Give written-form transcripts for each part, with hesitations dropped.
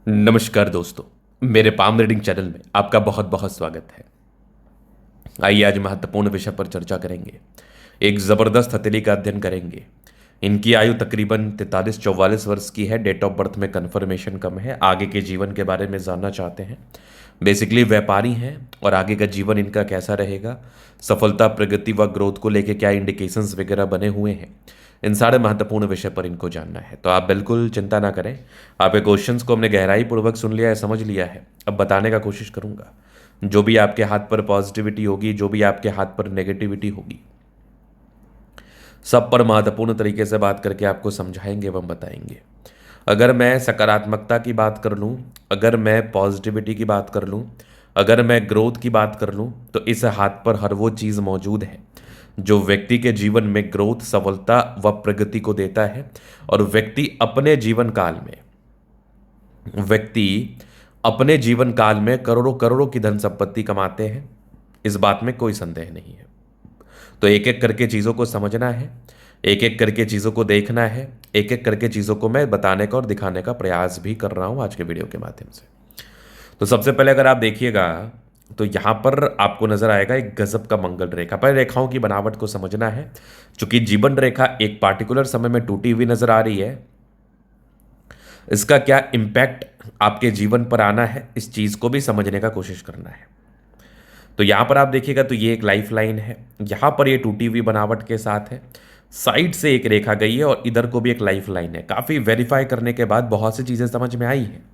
नमस्कार दोस्तों, मेरे पाम रीडिंग चैनल में आपका बहुत बहुत स्वागत है। आइए आज महत्वपूर्ण विषय पर चर्चा करेंगे। एक ज़बरदस्त हथेली का अध्ययन करेंगे। इनकी आयु तकरीबन 43-44 वर्ष की है। डेट ऑफ बर्थ में कंफर्मेशन कम है। आगे के जीवन के बारे में जानना चाहते हैं। बेसिकली व्यापारी हैं और आगे का जीवन इनका कैसा रहेगा, सफलता, प्रगति व ग्रोथ को लेके क्या इंडिकेशंस वगैरह बने हुए हैं, इन सारे महत्वपूर्ण विषय पर इनको जानना है। तो आप बिल्कुल चिंता ना करें। आपके क्वेश्चंस को हमने गहराई पूर्वक सुन लिया है, समझ लिया है। अब बताने का कोशिश करूंगा। जो भी आपके हाथ पर पॉजिटिविटी होगी, जो भी आपके हाथ पर नेगेटिविटी होगी, सब पर महत्वपूर्ण तरीके से बात करके आपको समझाएंगे एवं बताएंगे। अगर मैं सकारात्मकता की बात कर लूँ, अगर मैं पॉजिटिविटी की बात कर लूँ, अगर मैं ग्रोथ की बात कर लूँ, तो इस हाथ पर हर वो चीज़ मौजूद है जो व्यक्ति के जीवन में ग्रोथ, सफलता व प्रगति को देता है। और व्यक्ति अपने जीवन काल में करोड़ों करोड़ों की धन संपत्ति कमाते हैं। इस बात में कोई संदेह नहीं है। तो एक एक करके चीज़ों को समझना है, एक एक करके चीज़ों को देखना है, एक एक करके चीज़ों को मैं बताने का और दिखाने का प्रयास भी कर रहा हूँ आज के वीडियो के माध्यम से। तो सबसे पहले अगर आप देखिएगा तो यहाँ पर आपको नजर आएगा एक गजब का मंगल रेखा। पहले रेखाओं की बनावट को समझना है। चूंकि जीवन रेखा एक पार्टिकुलर समय में टूटी हुई नजर आ रही है, इसका क्या इम्पैक्ट आपके जीवन पर आना है, इस चीज को भी समझने का कोशिश करना है। तो यहां पर आप देखिएगा तो ये एक लाइफ लाइन है। यहां पर ये टूटी हुई बनावट के साथ है। साइड से एक रेखा गई है और इधर को भी एक लाइफ लाइन है। काफी वेरीफाई करने के बाद बहुत सी चीजें समझ में आई हैं।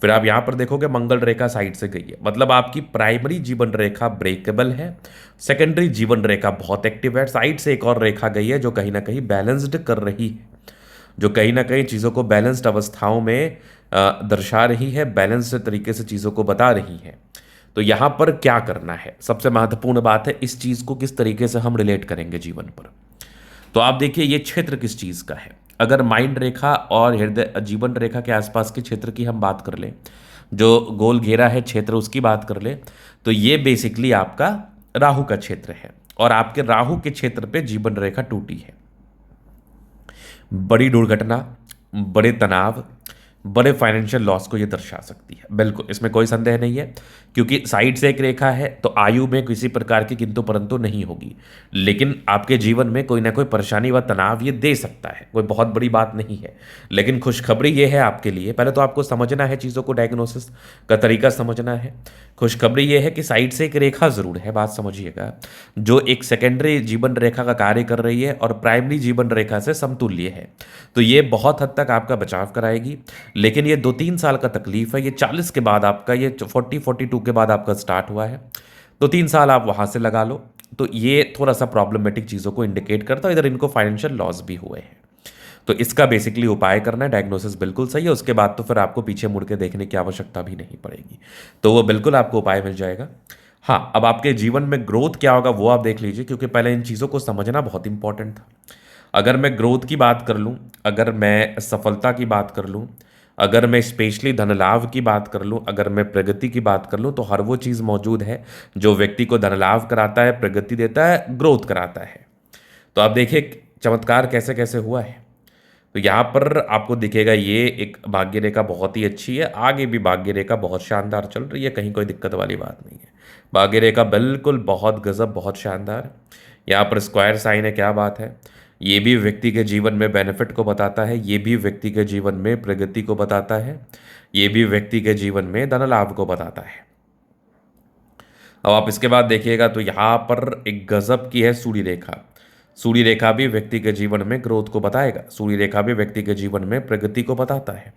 फिर आप यहां पर देखोगे मंगल रेखा साइड से गई है, मतलब आपकी प्राइमरी जीवन रेखा ब्रेकेबल है, सेकेंडरी जीवन रेखा बहुत एक्टिव है। साइड से एक और रेखा गई है जो कहीं ना कहीं बैलेंस्ड कर रही है, जो कहीं ना कहीं चीज़ों को बैलेंस्ड अवस्थाओं में दर्शा रही है, बैलेंस्ड तरीके से चीज़ों को बता रही है। तो यहाँ पर क्या करना है, सबसे महत्वपूर्ण बात है इस चीज़ को किस तरीके से हम रिलेट करेंगे जीवन पर। तो आप देखिए ये क्षेत्र किस चीज़ का है। अगर माइंड रेखा और हृदय जीवन रेखा के आसपास के क्षेत्र की हम बात कर लें, जो गोल घेरा है क्षेत्र उसकी बात कर लें, तो ये बेसिकली आपका राहु का क्षेत्र है। और आपके राहु के क्षेत्र पे जीवन रेखा टूटी है। बड़ी दुर्घटना, बड़े तनाव, बड़े फाइनेंशियल लॉस को ये दर्शा सकती है। बिल्कुल इसमें कोई संदेह नहीं है, क्योंकि साइड से एक रेखा है तो आयु में किसी प्रकार की किंतु परंतु नहीं होगी, लेकिन आपके जीवन में कोई ना कोई परेशानी व तनाव ये दे सकता है। कोई बहुत बड़ी बात नहीं है, लेकिन खुशखबरी ये है आपके लिए, पहले तो आपको समझना है, चीज़ों को डायग्नोसिस का तरीका समझना है। खुशखबरी ये है कि साइड से एक रेखा जरूर है, बात समझिएगा, जो एक सेकेंडरी जीवन रेखा का कार्य कर रही है और प्राइमरी जीवन रेखा से समतुल्य है। तो ये बहुत हद तक आपका बचाव कराएगी। लेकिन ये 2-3 साल का तकलीफ है। ये 40 के बाद आपका, ये 42 के बाद आपका स्टार्ट हुआ है। 2-3 साल आप वहाँ से लगा लो। तो ये थोड़ा सा प्रॉब्लमेटिक चीज़ों को इंडिकेट करता है। इधर इनको फाइनेंशियल लॉस भी हुए हैं। तो इसका बेसिकली उपाय करना है। डायग्नोसिस बिल्कुल सही है, उसके बाद तो फिर आपको पीछे मुड़ के देखने की आवश्यकता भी नहीं पड़ेगी। तो वो बिल्कुल आपको उपाय मिल जाएगा। हाँ, अब आपके जीवन में ग्रोथ क्या होगा वो आप देख लीजिए, क्योंकि पहले इन चीज़ों को समझना बहुत इंपॉर्टेंट था। अगर मैं ग्रोथ की बात कर लूँ, अगर मैं सफलता की बात कर लूँ, अगर मैं स्पेशली धन लाभ की बात कर लूँ, अगर मैं प्रगति की बात कर लूँ, तो हर वो चीज़ मौजूद है जो व्यक्ति को धन लाभ कराता है, प्रगति देता है, ग्रोथ कराता है। तो आप देखिए चमत्कार कैसे कैसे हुआ है। तो यहाँ पर आपको दिखेगा ये एक भाग्य रेखा बहुत ही अच्छी है। आगे भी भाग्य रेखा बहुत शानदार चल रही है, कहीं कोई दिक्कत वाली बात नहीं है। भाग्य रेखा बिल्कुल बहुत गजब, बहुत शानदार। यहाँ पर स्क्वायर साइन है, क्या बात है। ये भी व्यक्ति के जीवन में बेनिफिट को बताता है, ये भी व्यक्ति के जीवन में प्रगति को बताता है, ये भी व्यक्ति के जीवन में धन लाभ को बताता है। अब आप इसके बाद देखिएगा तो यहाँ पर एक गजब की है सूर्य रेखा। सूर्य रेखा भी व्यक्ति के जीवन में ग्रोथ को बताएगा, सूर्य रेखा भी व्यक्ति के जीवन में प्रगति को बताता है।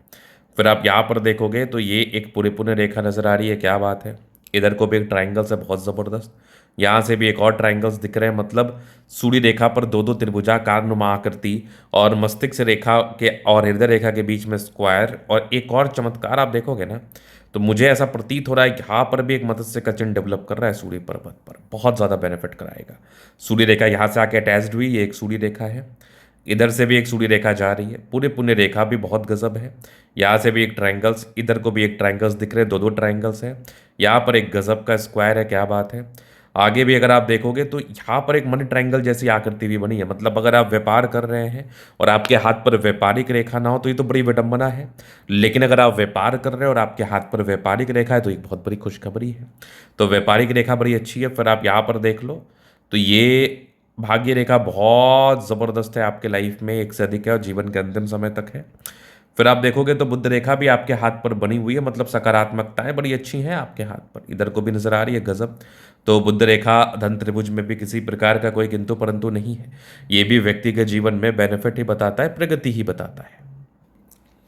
फिर आप यहाँ पर देखोगे तो ये एक परिपूर्ण रेखा नजर आ रही है, क्या बात है। इधर को भी एक ट्राइंगल्स है बहुत ज़बरदस्त, यहाँ से भी एक और ट्राइंगल्स दिख रहे हैं। मतलब सूर्य रेखा पर दो दो त्रिभुजाकार नुमा आकृति और मस्तिष्क रेखा के और हृदय रेखा के बीच में स्क्वायर। और एक और चमत्कार आप देखोगे ना, तो मुझे ऐसा प्रतीत हो रहा है कि यहाँ पर भी एक मत्स्य का चिन्ह डेवलप कर रहा है सूर्य पर्वत पर, बहुत ज़्यादा बेनिफिट कराएगा। सूर्य रेखा यहाँ से आके अटैच्ड हुई, ये एक सूर्य रेखा है। इधर से भी एक सूर्य रेखा जा रही है, पूरे पुण्य रेखा भी बहुत गजब है। यहाँ से भी एक ट्राइंगल्स, इधर को भी एक ट्राइंगल्स दिख रहे हैं, दो दो ट्राइंगल्स हैं। यहाँ पर एक गजब का स्क्वायर है, क्या बात है। आगे भी अगर आप देखोगे तो यहाँ पर एक मनी ट्रायंगल जैसी आकृति भी बनी है, मतलब अगर आप व्यापार कर रहे हैं और आपके हाथ पर व्यापारिक रेखा ना हो तो ये तो बड़ी विडंबना है। लेकिन अगर आप व्यापार कर रहे हैं और आपके हाथ पर व्यापारिक रेखा है तो एक बहुत बड़ी खुशखबरी है। तो व्यापारिक रेखा बड़ी अच्छी है। फिर आप यहाँ पर देख लो तो ये भाग्य रेखा बहुत ज़बरदस्त है, आपके लाइफ में एक से अधिक है और जीवन के अंतिम समय तक है। फिर आप देखोगे तो बुध रेखा भी आपके हाथ पर बनी हुई है, मतलब सकारात्मकताएं बड़ी अच्छी हैं आपके हाथ पर, इधर को भी नजर आ रही है, गजब। तो बुध रेखा धन त्रिभुज में भी किसी प्रकार का कोई किंतु परंतु नहीं है। ये भी व्यक्ति के जीवन में बेनिफिट ही बताता है, प्रगति ही बताता है।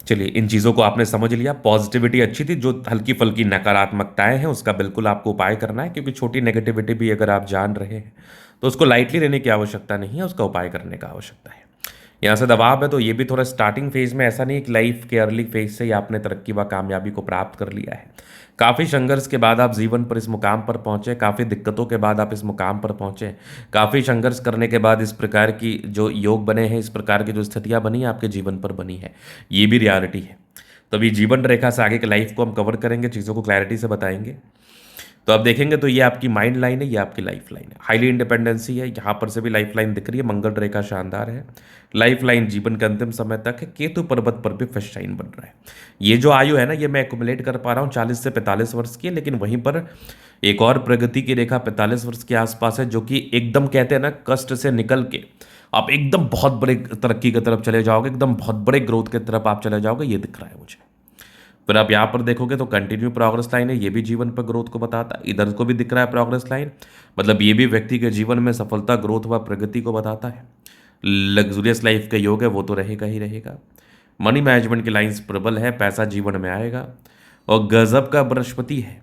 चलिए, इन चीज़ों को आपने समझ लिया, पॉजिटिविटी अच्छी थी, जो हल्की फल्की नकारात्मकताएं हैं उसका बिल्कुल आपको उपाय करना है, क्योंकि छोटी नेगेटिविटी भी अगर आप जान रहे हैं तो उसको लाइटली लेने की आवश्यकता नहीं है, उसका उपाय करने का आवश्यकता है। यहाँ से दबाव है तो ये भी थोड़ा स्टार्टिंग फेज में, ऐसा नहीं कि लाइफ के अर्ली फेज से ही आपने तरक्की व कामयाबी को प्राप्त कर लिया है। काफ़ी संघर्ष के बाद आप जीवन पर इस मुकाम पर पहुंचे, काफ़ी दिक्कतों के बाद आप इस मुकाम पर पहुंचे, काफ़ी संघर्ष करने के बाद इस प्रकार की जो योग बने हैं, इस प्रकार की जो स्थितियां बनी हैं आपके जीवन पर बनी है, ये भी रियलिटी है। तो अभी जीवन रेखा से आगे के लाइफ को हम कवर करेंगे, चीज़ों को क्लैरिटी से बताएंगे। तो आप देखेंगे तो ये आपकी माइंड लाइन है, ये आपकी लाइफ लाइन है, हाईली इंडिपेंडेंसी है, यहाँ पर से भी लाइफ लाइन दिख रही है, मंगल रेखा शानदार है, लाइफ लाइन जीवन के अंतिम समय तक है, केतु पर्वत पर भी फर्स्ट साइन बन रहा है। ये जो आयु है ना, ये मैं एक्युमुलेट कर पा रहा हूँ 40 से 45 वर्ष की है, लेकिन वहीं पर एक और प्रगति की रेखा 45 वर्ष के आसपास है, जो कि एकदम कहते हैं ना कष्ट से निकल के आप एकदम बहुत बड़े तरक्की की तरफ चले जाओगे, एकदम बहुत बड़े ग्रोथ की तरफ आप चले जाओगे, ये दिख रहा है मुझे। फिर आप यहाँ पर देखोगे तो कंटिन्यू प्रोग्रेस लाइन है, ये भी जीवन पर ग्रोथ को बताता है, इधर को भी दिख रहा है प्रोग्रेस लाइन, मतलब ये भी व्यक्ति के जीवन में सफलता, ग्रोथ व प्रगति को बताता है। लग्जूरियस लाइफ का योग है वो तो रहेगा ही रहेगा। मनी मैनेजमेंट की लाइंस प्रबल है, पैसा जीवन में आएगा, और गजब का बृहस्पति है,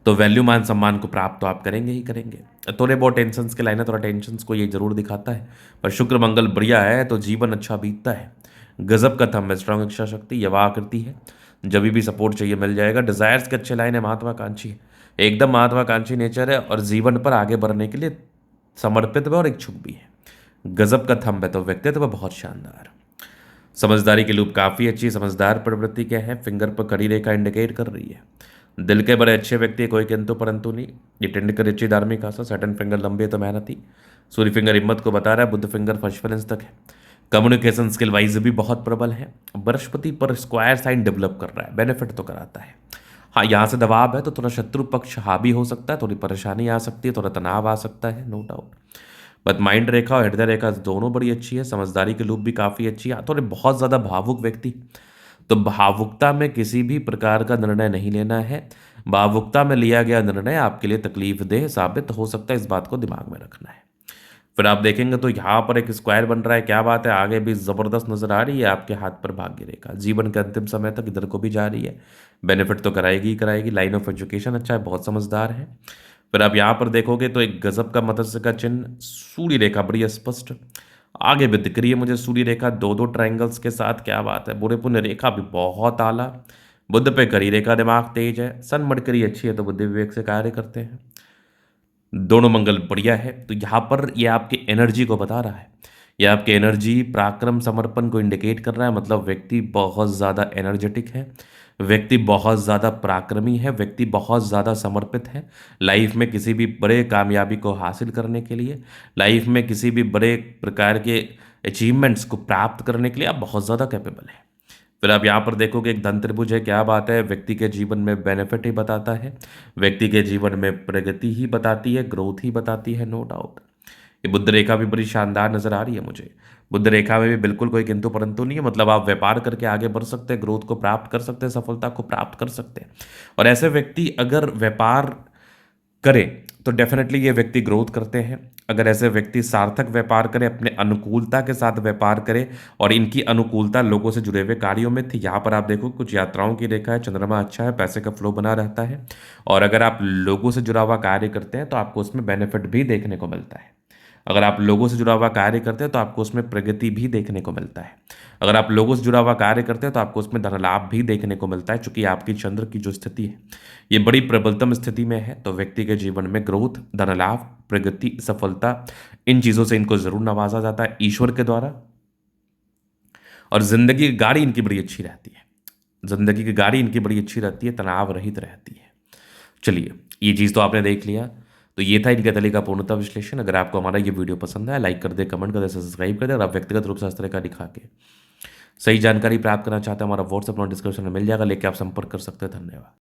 तो वैल्यू मान सम्मान को प्राप्त तो आप करेंगे ही करेंगे। थोड़े बहुत टेंशन के लाइन है, थोड़ा टेंशन को ये जरूर दिखाता है, पर शुक्र मंगल बढ़िया है तो जीवन अच्छा बीतता है। गजब का थंब है, स्ट्रांग इच्छा शक्ति, यवा आकृति है, जब भी सपोर्ट चाहिए मिल जाएगा। डिजायर्स के अच्छे लाइन है, महत्वाकांक्षी है, एकदम महत्वाकांक्षी नेचर है, और जीवन पर आगे बढ़ने के लिए समर्पित भी और इच्छुक भी है। गजब का थंब है, तो व्यक्तित्व बहुत शानदार। समझदारी के लूप काफ़ी अच्छी, समझदार प्रवृत्ति के हैं, फिंगर पर कड़ी रेखा इंडिकेट कर रही है। दिल के बड़े अच्छे व्यक्ति, कोई किंतु परंतु नहीं। ये टेंडकर अच्छी धार्मिक आशा, सैटर्न फिंगर लंबे तो मेहनती, सूर्य फिंगर हिम्मत को बता रहा है, बुद्ध फिंगर फर्स्ट तक है। कम्युनिकेशन स्किल वाइज भी बहुत प्रबल है। बृहस्पति पर स्क्वायर साइन डेवलप कर रहा है, बेनिफिट तो कराता है। हाँ, यहाँ से दबाव है तो थोड़ा शत्रु पक्ष हावी हो सकता है, थोड़ी परेशानी आ सकती है, थोड़ा तनाव आ सकता है, नो डाउट। बट माइंड रेखा और हृदय रेखा दोनों बड़ी अच्छी है, समझदारी के लूप भी काफ़ी अच्छी है। थोड़े बहुत ज़्यादा भावुक व्यक्ति, तो भावुकता में किसी भी प्रकार का निर्णय नहीं लेना है। भावुकता में लिया गया निर्णय आपके लिए तकलीफ देह साबित हो सकता है, इस बात को दिमाग में रखना है। फिर आप देखेंगे तो यहाँ पर एक स्क्वायर बन रहा है, क्या बात है, आगे भी ज़बरदस्त नजर आ रही है आपके हाथ पर भाग्य रेखा, जीवन के अंतिम समय तक इधर को भी जा रही है, बेनिफिट तो कराएगी ही कराएगी। लाइन ऑफ एजुकेशन अच्छा है, बहुत समझदार है। फिर आप यहाँ पर देखोगे तो एक गजब का मत्स्य का चिन्ह, सूर्य रेखा बड़ी स्पष्ट आगे भी दिख रही है मुझे, सूर्य रेखा दो दो ट्रायंगल्स के साथ, क्या बात है। बुरे पुण्य रेखा भी बहुत आला, बुद्ध पे करी रेखा, दिमाग तेज है, सन मड़करी अच्छी है तो बुद्धि विवेक से कार्य करते हैं, दोनों मंगल बढ़िया है। तो यहाँ पर ये आपकी एनर्जी को बता रहा है, ये आपके एनर्जी पराक्रम समर्पण को इंडिकेट कर रहा है, मतलब व्यक्ति बहुत ज़्यादा एनर्जेटिक है, व्यक्ति बहुत ज़्यादा पराक्रमी है, व्यक्ति बहुत ज़्यादा समर्पित है। लाइफ में किसी भी बड़े कामयाबी को हासिल करने के लिए, लाइफ में किसी भी बड़े प्रकार के अचीवमेंट्स को प्राप्त करने के लिए आप बहुत ज़्यादा कैपेबल है। फिर आप यहाँ पर देखोगे एक धन त्रिभुज है, क्या बात है, व्यक्ति के जीवन में बेनिफिट ही बताता है, व्यक्ति के जीवन में प्रगति ही बताती है, ग्रोथ ही बताती है, नो डाउट। ये बुद्ध रेखा भी बड़ी शानदार नजर आ रही है मुझे, बुद्ध रेखा में भी बिल्कुल कोई किंतु परंतु नहीं है, मतलब आप व्यापार करके आगे बढ़ सकते हैं, ग्रोथ को प्राप्त कर सकते हैं, सफलता को प्राप्त कर सकते हैं। और ऐसे व्यक्ति अगर व्यापार करे तो डेफिनेटली ये व्यक्ति ग्रोथ करते हैं। अगर ऐसे व्यक्ति सार्थक व्यापार करे, अपने अनुकूलता के साथ व्यापार करे, और इनकी अनुकूलता लोगों से जुड़े हुए कार्यों में थी। यहाँ पर आप देखो कुछ यात्राओं की रेखा है, चंद्रमा अच्छा है, पैसे का फ्लो बना रहता है, और अगर आप लोगों से जुड़ा हुआ कार्य करते हैं तो आपको उसमें बेनिफिट भी देखने को मिलता है। अगर आप लोगों से जुड़ा हुआ कार्य करते हैं तो आपको उसमें प्रगति भी देखने को मिलता है। अगर आप लोगों से जुड़ा हुआ कार्य करते हैं तो आपको उसमें धन लाभ भी देखने को मिलता है, चूंकि आपकी चंद्र की जो स्थिति है ये बड़ी प्रबलतम स्थिति में है, तो व्यक्ति के जीवन में ग्रोथ, धन लाभ, प्रगति, सफलता, इन चीज़ों से इनको जरूर नवाजा जाता है ईश्वर के द्वारा। और जिंदगी की गाड़ी इनकी बड़ी अच्छी रहती है, जिंदगी की गाड़ी इनकी बड़ी अच्छी रहती है, तनाव रहित रहती है। चलिए, ये चीज़ तो आपने देख लिया। तो ये था इनके तले का पूर्णतः विश्लेषण। अगर आपको हमारा ये वीडियो पसंद आया, लाइक कर दे, कमेंट कर दे, सब्सक्राइब कर दे, और आप व्यक्तिगत रूप से इस तरह का दिखा के सही जानकारी प्राप्त करना चाहते हैं, हमारा व्हाट्सएप नंबर डिस्क्रिप्शन में मिल जाएगा, लेके आप संपर्क कर सकते हैं। धन्यवाद।